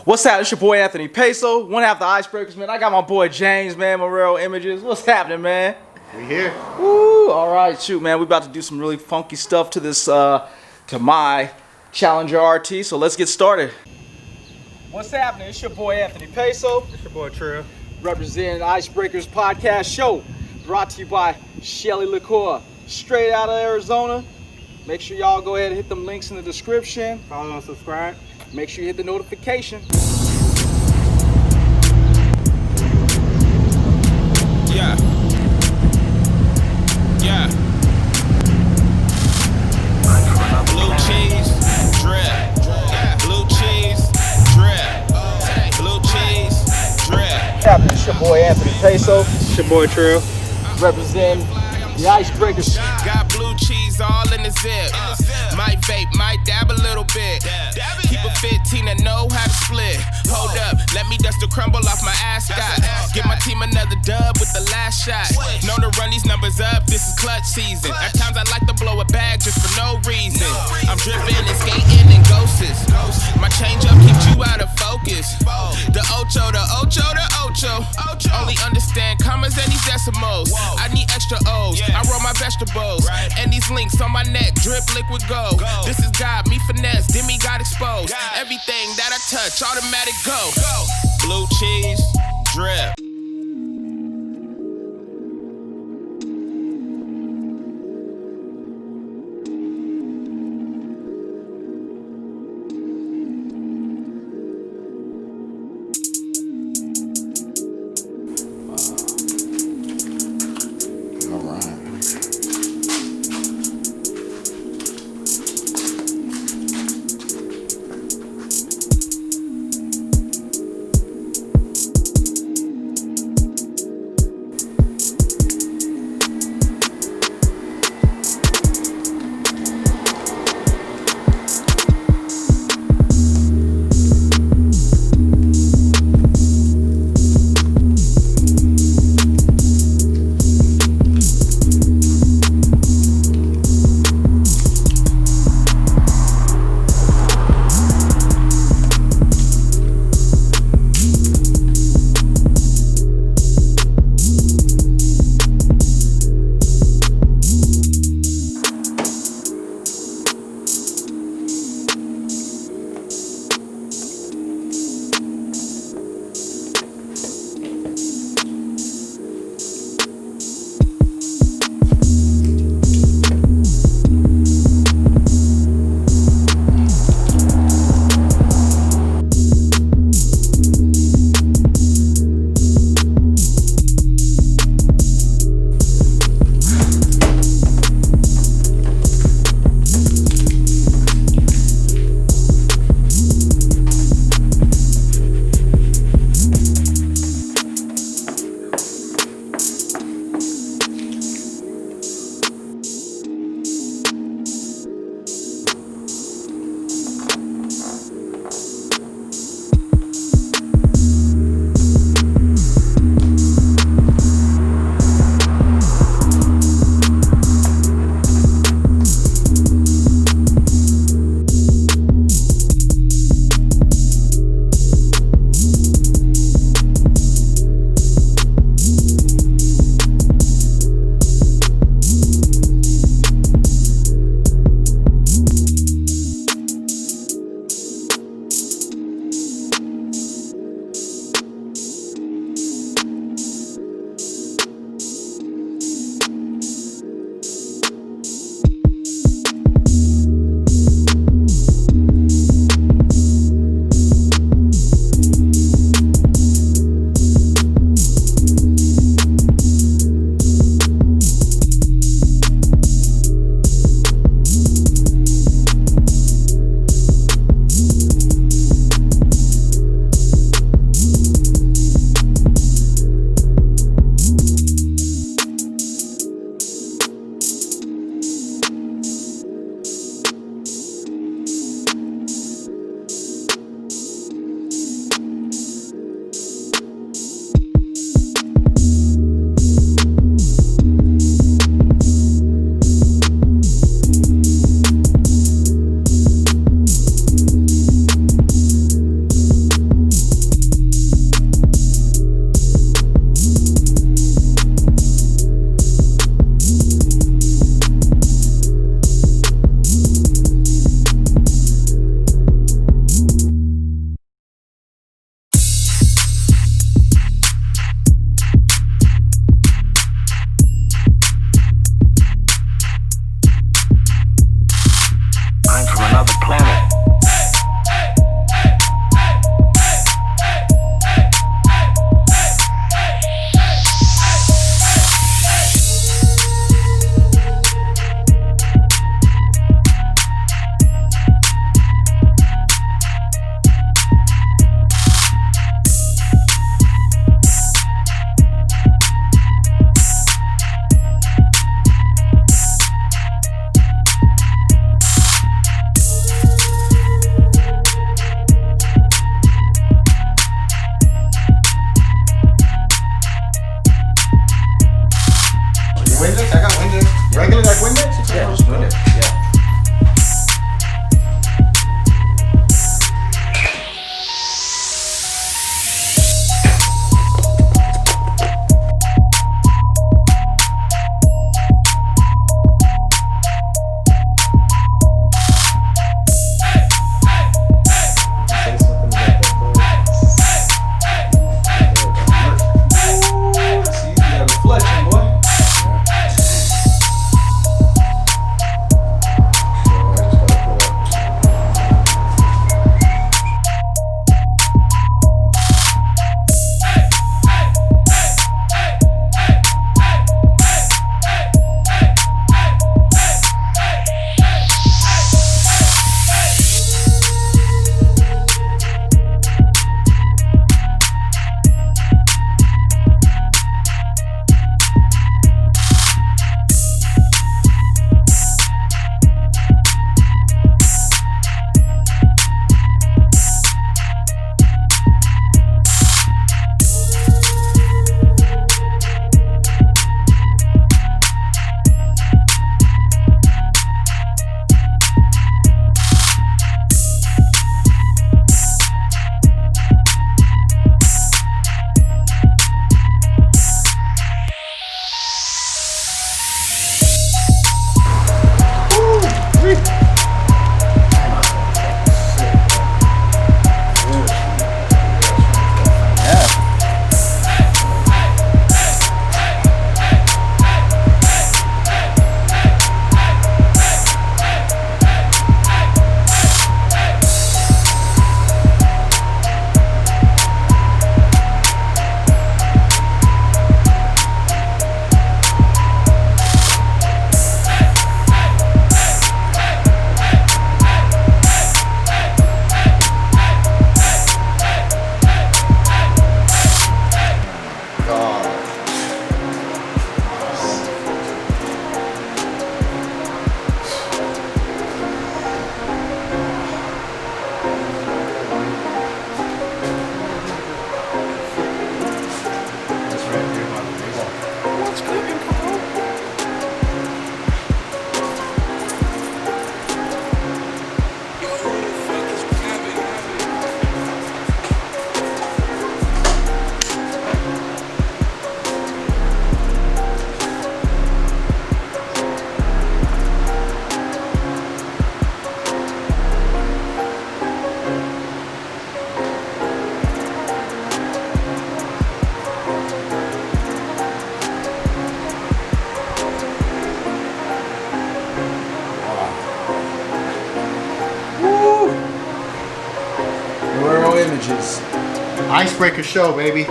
What's happening? It's your boy Anthony Peso, one half the Icebreakers, man. I got my boy James, man, Marrero Images. What's happening, man? We here. Woo! All right, shoot, man. We about to do some really funky stuff to this, to my Challenger RT. So let's get started. What's happening? It's your boy Anthony Peso. It's your boy Trill. Representing Icebreakers podcast show, brought to you by Shelly Liqueur, straight out of Arizona. Make sure y'all go ahead and hit them links in the description. Follow and subscribe. Make sure you hit the notification. Yeah. Yeah. Blue cheese, drip. Blue cheese, drip. Blue cheese, drip. It's your boy Anthony Peso. It's your boy Trill. Representing the Icebreakers. Got blue cheese all in the zip. Might vape, might dab a little bit. Keep a 15 and know how to split. Hold up, let me dust the crumble off my ascot. Give my team another dub with the last shot. Known to run these numbers up, this is clutch season. At times I like to blow a bag just for no reason. I'm dripping and skating and ghosts. My change up keeps you out of focus. The ocho, the ocho, the ocho. Only understand commas and these decimals. I need extra O's. I roll my vegetables. And these links on my neck drip liquid gold. This is God, me finesse, Demi got exposed. Everything that I touch, automatic go. Blue cheese, drip. Images. Icebreaker show, baby.